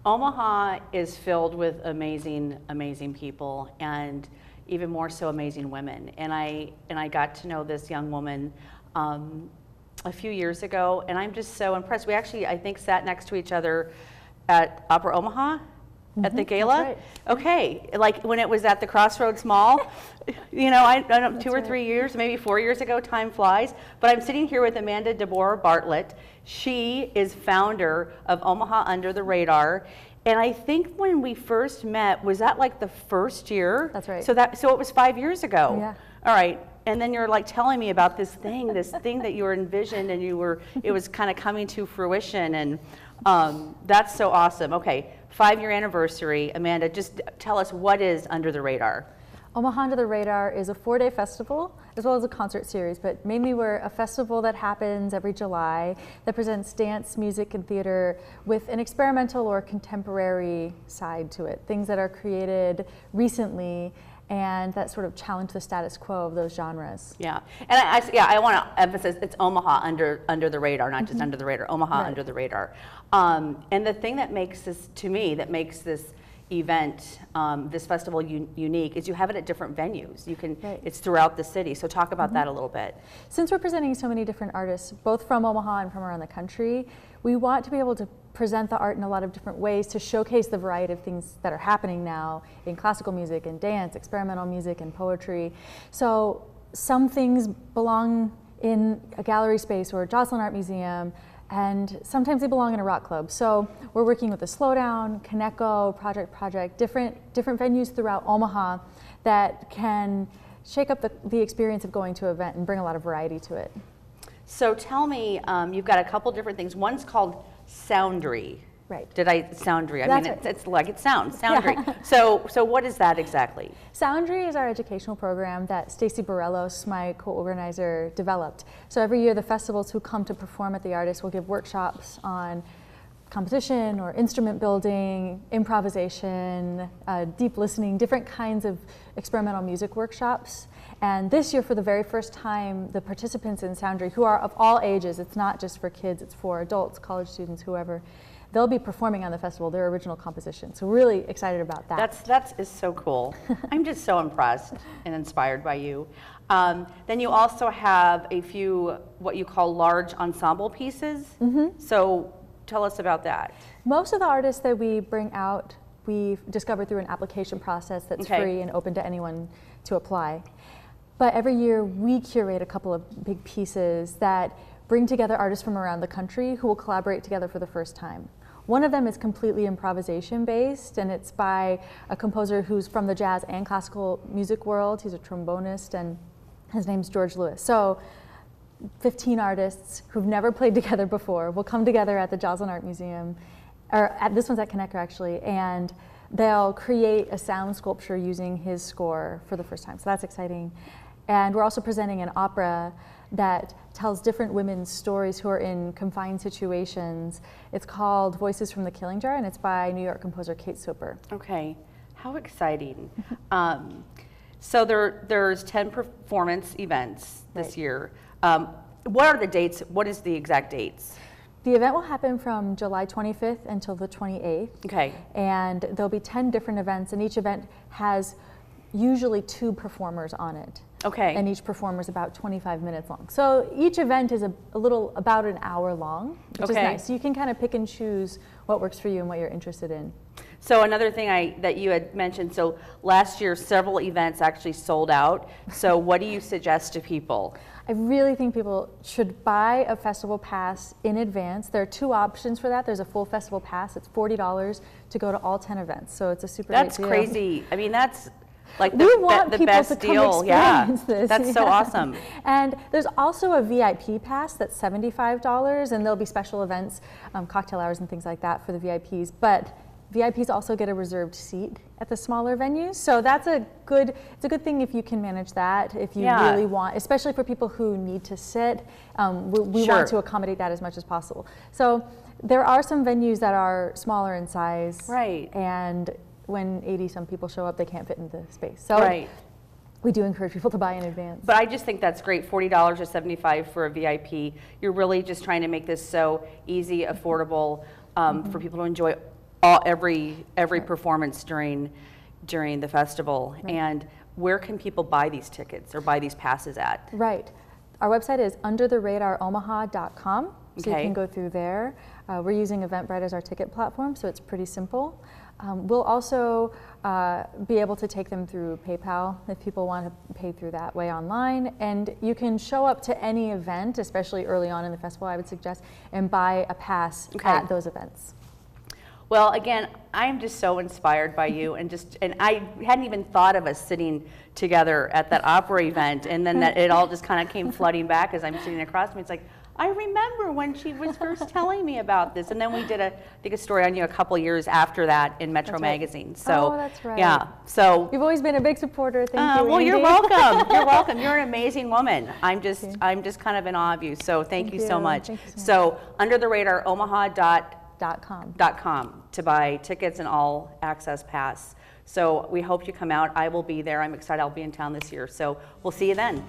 Omaha is filled with amazing, amazing people, and even more so amazing women. And I got to know this young woman a few years ago, and I'm just so impressed. We actually, I think, sat next to each other at Opera Omaha at the gala. That's right. Okay, like when it was at the Crossroads Mall. You know, I don't know, 2 or 3 right. years, maybe 4 years ago. Time flies. But I'm sitting here with Amanda DeBoer Bartlett. She is founder of Omaha Under the Radar. And I think when we first met, was that like the first year? That's right. So it was 5 years ago. Yeah. All right. And then you're like telling me about this thing that you were envisioned, and it was kind of coming to fruition, and that's so awesome. Okay, 5-year anniversary. Amanda, just tell us, what is Under the Radar? Omaha Under the Radar is a 4-day festival as well as a concert series, but mainly we're a festival that happens every July that presents dance, music, and theater with an experimental or contemporary side to it, things that are created recently and that sort of challenge the status quo of those genres. Yeah, and I want to emphasize it's Omaha under the radar, not just under the radar. Omaha Right. Under the Radar, and the thing that makes this, to me, that makes this event, this festival unique, is you have it at different venues. You can, Right. it's throughout the city. So talk about that a little bit. Since we're presenting so many different artists, both from Omaha and from around the country, we want to be able to present the art in a lot of different ways to showcase the variety of things that are happening now in classical music and dance, experimental music and poetry. So some things belong in a gallery space or a Jocelyn Art Museum, and sometimes they belong in a rock club. So we're working with the Slowdown, Kaneko, Project, different venues throughout Omaha that can shake up the experience of going to an event and bring a lot of variety to it. So tell me, you've got a couple different things. One's called Soundry. Right. Soundry? I That's mean, right. it's like it sounds, Soundry. So what is that exactly? Soundry is our educational program that Stacy Borellos, my co-organizer, developed. So every year the festivals who come to perform at the Artist will give workshops on composition or instrument building, improvisation, deep listening, different kinds of experimental music workshops. And this year, for the very first time, the participants in Soundry, who are of all ages, it's not just for kids, it's for adults, college students, whoever, they'll be performing on the festival their original composition. So we're really excited about that. That is so cool. I'm just so impressed and inspired by you. Then you also have a few what you call large ensemble pieces. So tell us about that. Most of the artists that we bring out, we've discovered through an application process that's free and open to anyone to apply. But every year we curate a couple of big pieces that bring together artists from around the country who will collaborate together for the first time. One of them is completely improvisation based, and it's by a composer who's from the jazz and classical music world. He's a trombonist, and his name's George Lewis. So 15 artists who've never played together before will come together at the Jocelyn Art Museum, or this one's at Kaneko actually, and they'll create a sound sculpture using his score for the first time. So that's exciting. And we're also presenting an opera that tells different women's stories who are in confined situations. It's called Voices from the Killing Jar, and it's by New York composer Kate Soper. Okay, how exciting. So there's 10 performance events this year. What are the dates? What is the exact dates? The event will happen from July 25th until the 28th. Okay. And there'll be 10 different events, and each event has usually 2 performers on it. Okay. And each performer is about 25 minutes long. So each event is about an hour long, which is nice. So you can kind of pick and choose what works for you and what you're interested in. So another thing that you had mentioned, so last year several events actually sold out. So what do you suggest to people? I really think people should buy a festival pass in advance. There are 2 options for that. There's a full festival pass. It's $40 to go to all 10 events. So it's a super great deal. That's crazy. I mean, that's like we want the people best to come deal. Yeah, this. that's so awesome. And there's also a VIP pass that's $75, and there'll be special events, cocktail hours and things like that for the VIPs. But VIPs also get a reserved seat at the smaller venues, so it's a good thing if you can manage that. If you really want, especially for people who need to sit, we want to accommodate that as much as possible. So there are some venues that are smaller in size, right? And when 80-some people show up, they can't fit in the space. So we do encourage people to buy in advance. But I just think that's great. $40 or $75 for a VIP. You're really just trying to make this so easy, affordable for people to enjoy every performance during the festival. Right. And where can people buy these tickets or buy these passes at? Right. Our website is undertheradaromaha.com, so you Okay. can go through there. We're using Eventbrite as our ticket platform, so it's pretty simple. We'll also be able to take them through PayPal if people want to pay through that way online. And you can show up to any event, especially early on in the festival, I would suggest, and buy a pass at those events. Well, again, I'm just so inspired by you, and I hadn't even thought of us sitting together at that opera event, and then it all just kind of came flooding back as I'm sitting across from me. It's like, I remember when she was first telling me about this, and then we did a story on you a couple years after that in Metro That's right. Magazine. So that's right. yeah, so You've always been a big supporter. Thank you. well, Andy. you're welcome. You're welcome. You're an amazing woman. I'm just kind of in awe of you. So thank you so much. Thank you so much. So Under the Radar .com to buy tickets and all access pass. So we hope you come out. I will be there. I'm excited. I'll be in town this year. So we'll see you then.